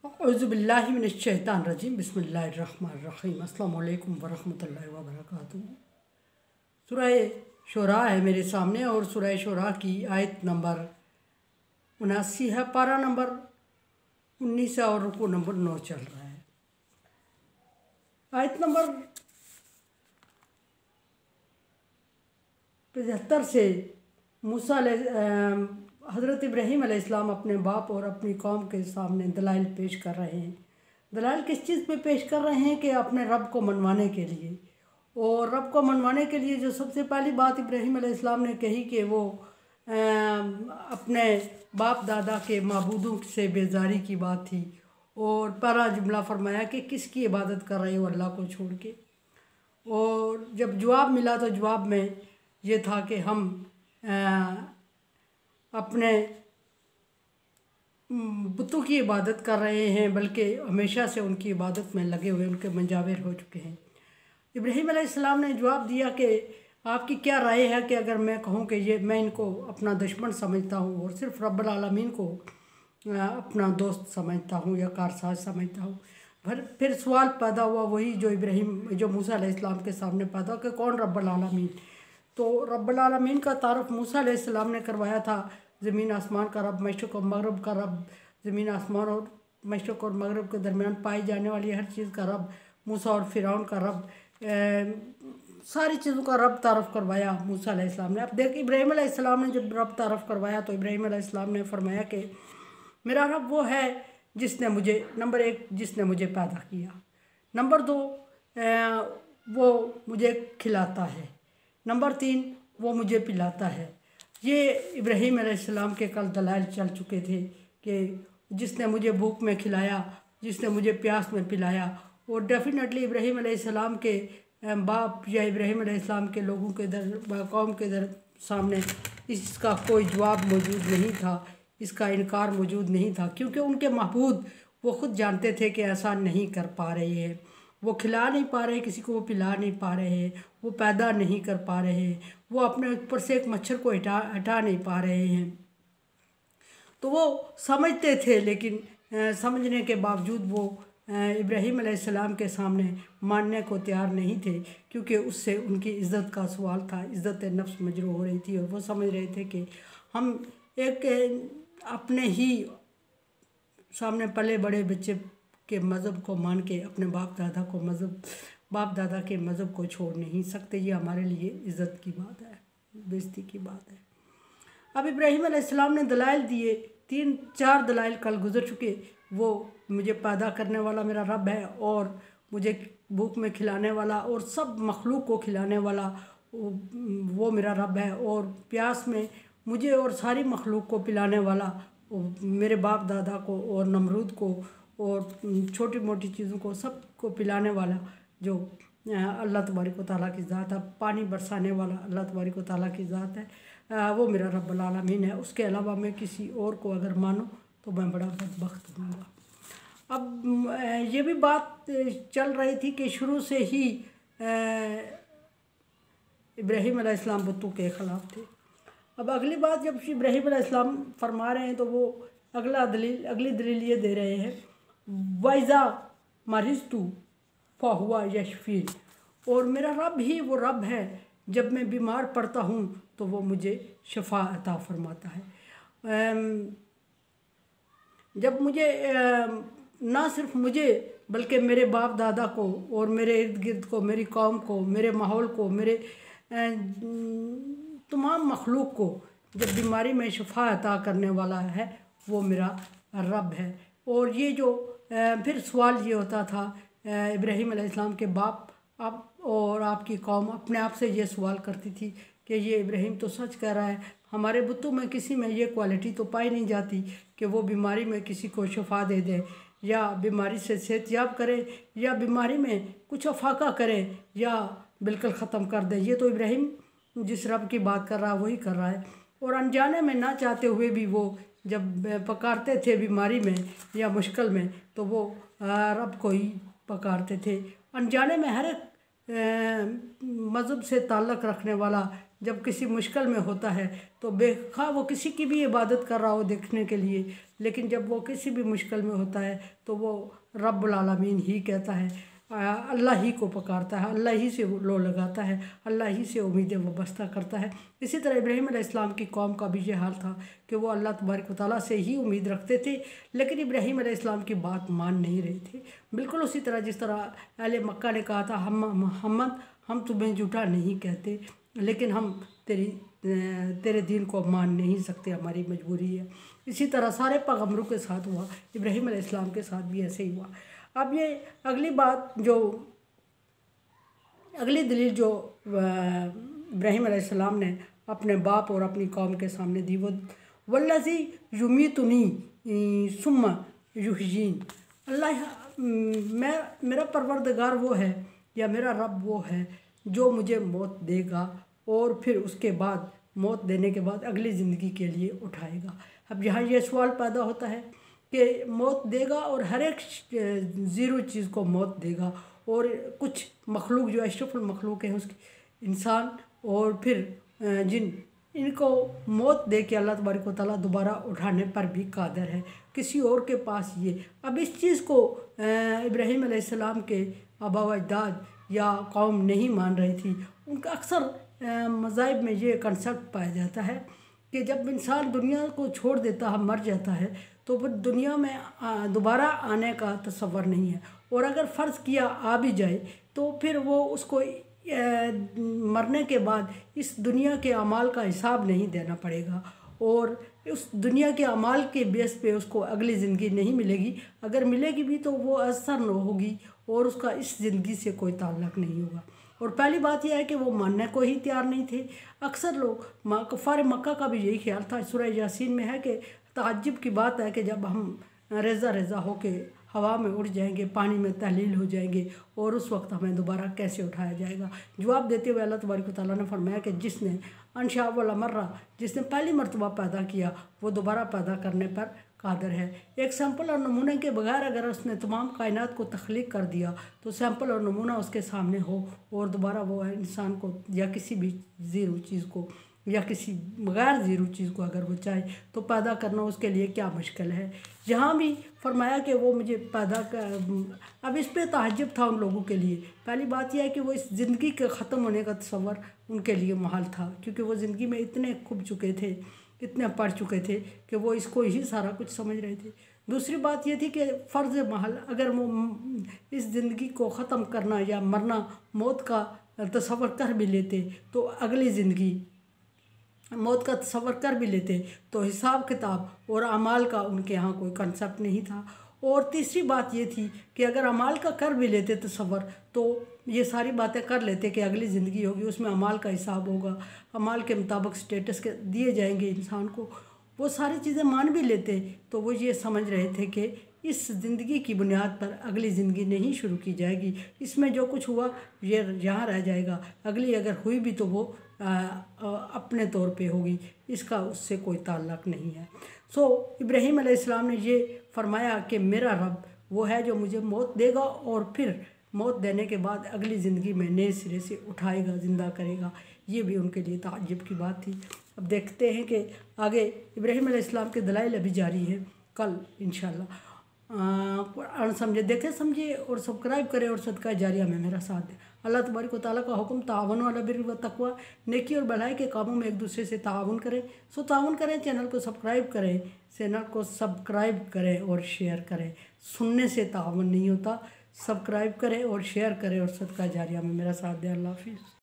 औज़ुबिल्लाहि मिनश्शैतानिर्रजीम बिस्मिल्लाहिर्रहमानिर्रहीम अस्सलामु अलैकुम वरहमतुल्लाहि वबरकातुहू। सूरह शुरा है मेरे सामने और सूरह शुरा की आयत नंबर 79 है। पारा नंबर 19 है और रुकू नंबर 9 चल रहा है। आयत नंबर 75 से मूसा हज़रत इब्राहीम अलैहिस्सलाम अपने बाप और अपनी कौम के सामने दलाइल पेश कर रहे हैं। दलाइल किस चीज़ पे पेश कर रहे हैं कि अपने रब को मनवाने के लिए। और रब को मनवाने के लिए जो सबसे पहली बात इब्राहीम अलैहिस्सलाम ने कही कि वो अपने बाप दादा के माबूदों से बेजारी की बात थी। और पहला जुमला फरमाया कि किसकी इबादत कर रहे हो अल्लाह को छोड़ के। और जब जवाब मिला तो जवाब में ये था कि हम अपने बुतों की इबादत कर रहे हैं, बल्कि हमेशा से उनकी इबादत में लगे हुए उनके मंजाविर हो चुके हैं। इब्राहीम अलैहिस्सलाम ने जवाब दिया कि आपकी क्या राय है कि अगर मैं कहूँ कि ये मैं इनको अपना दुश्मन समझता हूँ और सिर्फ रब्बुल आलमीन को अपना दोस्त समझता हूँ या कारसाज समझता हूँ। फिर सवाल पैदा हुआ वही जो मूसा अलैहिस्सलाम के सामने पैदा हुआ कि कौन रब्बुल आलमीन। तो रब्बुल आलमीन का तारुफ मूसा अलैहिस्सलाम ने करवाया था, ज़मीन आसमान का रब, मशरिक़ और मगरब का रब, ज़मीन आसमान और मशरिक़ और मगरब के दरमियान पाई जाने वाली हर चीज़ का रब, मूसा और फ़िरौन का रब, सारी चीज़ों का रब तारफ़ करवाया मूसा अलैहिस्सलाम ने। अब देख इब्राहीम अलैहिस्सलाम ने जब रब तारफ़ करवाया तो इब्राहीम अलैहिस्सलाम ने फरमाया कि मेरा रब वो है जिसने मुझे नंबर 1 जिसने मुझे पैदा किया, नंबर 2 वो मुझे खिलाता है, नंबर 3 वो मुझे पिलाता है। ये इब्राहीम अलैहिस्सलाम के कल दलाइल चल चुके थे कि जिसने मुझे भूख में खिलाया, जिसने मुझे प्यास में पिलाया। और डेफिनेटली इब्राहीम अलैहिस्सलाम के बाप या इब्राहीम अलैहिस्सलाम के लोगों के कौम के सामने इसका कोई जवाब मौजूद नहीं था, इसका इनकार मौजूद नहीं था, क्योंकि उनके महबूद वो ख़ुद जानते थे कि ऐसा नहीं कर पा रहे हैं। वो खिला नहीं पा रहे किसी को, वो पिला नहीं पा रहे, वो पैदा नहीं कर पा रहे, वो अपने ऊपर से एक मच्छर को हटा नहीं पा रहे हैं। तो वो समझते थे, लेकिन समझने के बावजूद वो इब्राहीम अलैहिस्सलाम के सामने मानने को तैयार नहीं थे, क्योंकि उससे उनकी इज़्ज़त का सवाल था। इज़्ज़त नफ्स मजरू हो रही थी और वो समझ रहे थे कि हम एक अपने ही सामने पले बड़े बच्चे के मज़हब को मान के अपने बाप दादा के मज़हब को छोड़ नहीं सकते। ये हमारे लिए इज़्ज़त की बात है, बेइज्जती की बात है। अब इब्राहीम अलैहिस्सलाम ने दलाइल दिए, 3-4 दलाइल कल गुजर चुके। वो मुझे पैदा करने वाला मेरा रब है और मुझे भूख में खिलाने वाला और सब मखलूक को खिलाने वाला वो मेरा रब है। और प्यास में मुझे और सारी मखलूक को पिलाने वाला मेरे बाप दादा को और नमरूद को और छोटी मोटी चीज़ों को सब को पिलाने वाला जो अल्लाह तबारक व तआला की ज़ात है। पानी बरसाने वाला अल्लाह तबारक व तआला की ज़ात है, वो मेरा रब्बुल आलमीन है। उसके अलावा मैं किसी और को अगर मानूँ तो मैं बड़ा बदबख्त हूँगा। अब ये भी बात चल रही थी कि शुरू से ही इब्राहीम अलैहिस्सलाम बुतों के ख़िलाफ़ थे। अब अगली बात जब इब्राहीम अलैहिस्सलाम फरमा रहे हैं तो वो अगली दलील ये दे रहे हैं, वाइज़ा मरिज़तु फ़हुवा यशफ़ीन। और मेरा रब ही वो रब है, जब मैं बीमार पड़ता हूँ तो वो मुझे शफ़ा अता फरमाता है। जब मुझे ना सिर्फ मुझे बल्कि मेरे बाप दादा को और मेरे इर्द गिर्द को, मेरी कौम को, मेरे माहौल को, मेरे तमाम मखलूक को जब बीमारी में शफ़ा अता करने वाला है वो मेरा रब है। और ये जो फिर सवाल ये होता था इब्राहीम अलैहिस्सलाम के बाप आप और आपकी कौम अपने आप से ये सवाल करती थी कि ये इब्राहीम तो सच कह रहा है, हमारे बुतों में किसी में ये क्वालिटी तो पाई नहीं जाती कि वो बीमारी में किसी को शफ़ा दे दे या बीमारी से सेहतयाब करे या बीमारी में कुछ अफाका करे या बिल्कुल ख़त्म कर दे। ये तो इब्राहीम जिस रब की बात कर रहा है वही कर रहा है। और अनजाने में ना चाहते हुए भी वो जब पकारते थे बीमारी में या मुश्किल में तो वो रब को ही पकारते थे। अनजाने में हर एक मज़हब से ताल्लुक़ रखने वाला जब किसी मुश्किल में होता है तो बेखा वो किसी की भी इबादत कर रहा हो देखने के लिए, लेकिन जब वो किसी भी मुश्किल में होता है तो वो रब्बुल आलमीन ही कहता है, अल्लाह ही को पुकारता है, अल्लाह ही से वो लो लगाता है, अल्लाह ही से उम्मीदें वाबस्ता करता है। इसी तरह इब्राहीम अलैहिस्सलाम की कौम का भी ये हाल था कि वो अल्लाह तबारक व तआला से ही उम्मीद रखते थे, लेकिन इब्राहीम अलैहिस्सलाम की बात मान नहीं रहे थे। बिल्कुल उसी तरह जिस तरह अहले मक्का ने कहा था, हम मोहम्मद हम तुम्हें झूठा नहीं कहते, लेकिन हम तेरे दीन को मान नहीं सकते, हमारी मजबूरी है। इसी तरह सारे पैगम्बरों के साथ हुआ, इब्राहीम अलैहिस्सलाम के साथ भी ऐसे ही हुआ। अब ये अगली बात जो अगली दलील जो इब्राहीम अलैहिस्सलाम ने अपने बाप और अपनी कौम के सामने दी, वो वल्लज़ी युमीतुनी सुम्मा युहयीन, अल्लाह मेरा परवरदिगार वो है या मेरा रब वो है जो मुझे मौत देगा और फिर उसके बाद मौत देने के बाद अगली ज़िंदगी के लिए उठाएगा। अब यहाँ ये सवाल पैदा होता है कि मौत देगा और हर एक ज़ीरो चीज़ को मौत देगा, और कुछ मखलूक जो अशरफुल मखलूक हैं उसकी इंसान और फिर जिन, इनको मौत दे के अल्लाह तबारक व तआला दोबारा उठाने पर भी कादिर है। किसी और के पास ये, अब इस चीज़ को इब्राहीम अलैहिस्सलाम के आबा व अजदाद या कौम नहीं मान रही थी। उनका अक्सर मज़ाहिब में ये कंसेप्ट पाया जाता है कि जब इंसान दुनिया को छोड़ देता है, मर जाता है, तो फिर दुनिया में दोबारा आने का तसव्वुर नहीं है, और अगर फ़र्ज़ किया आ भी जाए तो फिर वो उसको मरने के बाद इस दुनिया के अमाल का हिसाब नहीं देना पड़ेगा, और उस दुनिया के अमाल के बेस पे उसको अगली ज़िंदगी नहीं मिलेगी। अगर मिलेगी भी तो वो असर न होगी और उसका इस ज़िंदगी से कोई ताल्लुक़ नहीं होगा। और पहली बात यह है कि वो मानने को ही तैयार नहीं थे। अक्सर लोग कुफ़ार मक्का का भी यही ख्याल था। सूरह यासीन में है कि ताज्जुब की बात है कि जब हम रेज़ा रेज़ा होके हवा में उड़ जाएंगे, पानी में तहलील हो जाएंगे, और उस वक्त हमें दोबारा कैसे उठाया जाएगा। जवाब देते हुए अल्लाह तबारक व तआला ने फरमाया कि जिसने अनशा वल मर्रा, जिसने पहली मरतबा पैदा किया, वो दोबारा पैदा करने पर कादिर है। एक सैंपल और नमूने के बगैर अगर उसने तमाम कायनात को तख्लीक कर दिया तो सैंपल और नमूना उसके सामने हो और दोबारा वो इंसान को या किसी भी ज़ीरो चीज़ को या किसी गैर ज़ीरो चीज़ को अगर वो चाहे तो पैदा करना उसके लिए क्या मुश्किल है। जहाँ भी फरमाया कि वो मुझे पैदा कर, अब इस पे ताज्जुब था उन लोगों के लिए। पहली बात यह है कि वो इस ज़िंदगी के ख़त्म होने का तसव्वुर उनके लिए महल था, क्योंकि वो ज़िंदगी में इतने खुब चुके थे, इतने पढ़ चुके थे कि वो इसको ही सारा कुछ समझ रहे थे। दूसरी बात ये थी कि फ़र्ज़ महल, अगर वो इस ज़िंदगी को ख़त्म करना या मरना, मौत का तसव्वुर कर भी लेते तो अगली ज़िंदगी, मौत का तसव्वुर कर भी लेते तो हिसाब किताब और अमाल का उनके यहाँ कोई कंसेप्ट नहीं था। और तीसरी बात ये थी कि अगर अमाल का कर भी लेते तसव्वुर तो ये सारी बातें कर लेते कि अगली ज़िंदगी होगी, उसमें अमाल का हिसाब होगा, अमाल के मुताबिक स्टेटस के दिए जाएंगे इंसान को, वो सारी चीज़ें मान भी लेते तो वो ये समझ रहे थे कि इस ज़िंदगी की बुनियाद पर अगली ज़िंदगी नहीं शुरू की जाएगी, इसमें जो कुछ हुआ ये यहाँ रह जाएगा, अगली अगर हुई भी तो वो अपने तौर पे होगी, इसका उससे कोई ताल्लुक़ नहीं है। इब्राहीम अलैहिस्सलाम ने ये फरमाया कि मेरा रब वो है जो मुझे मौत देगा और फिर मौत देने के बाद अगली ज़िंदगी में नए सिरे से उठाएगा, ज़िंदा करेगा। ये भी उनके लिए ताज्जुब की बात थी। अब देखते हैं कि आगे इब्राहीम अलैहिस्सलाम के दलाइल अभी जारी हैं, कल इंशाअल्लाह कुरान समझे, देखें समझिए और सब्सक्राइब करें और सदका जारिया में मेरा साथ दें। अल्लाह तबारक व तआला का हुक्म ताअवनु अलल बिर्रि व तक़वा, नेकी और भलाई के कामों में एक दूसरे से ताअवुन करें। ताअवुन करें, चैनल को सब्सक्राइब करें और शेयर करें। सुनने से ताअवुन नहीं होता, सब्सक्राइब करें और शेयर करें और सदका जारिया में मेरा साथ दें। अल्लाह हाफ़िज़।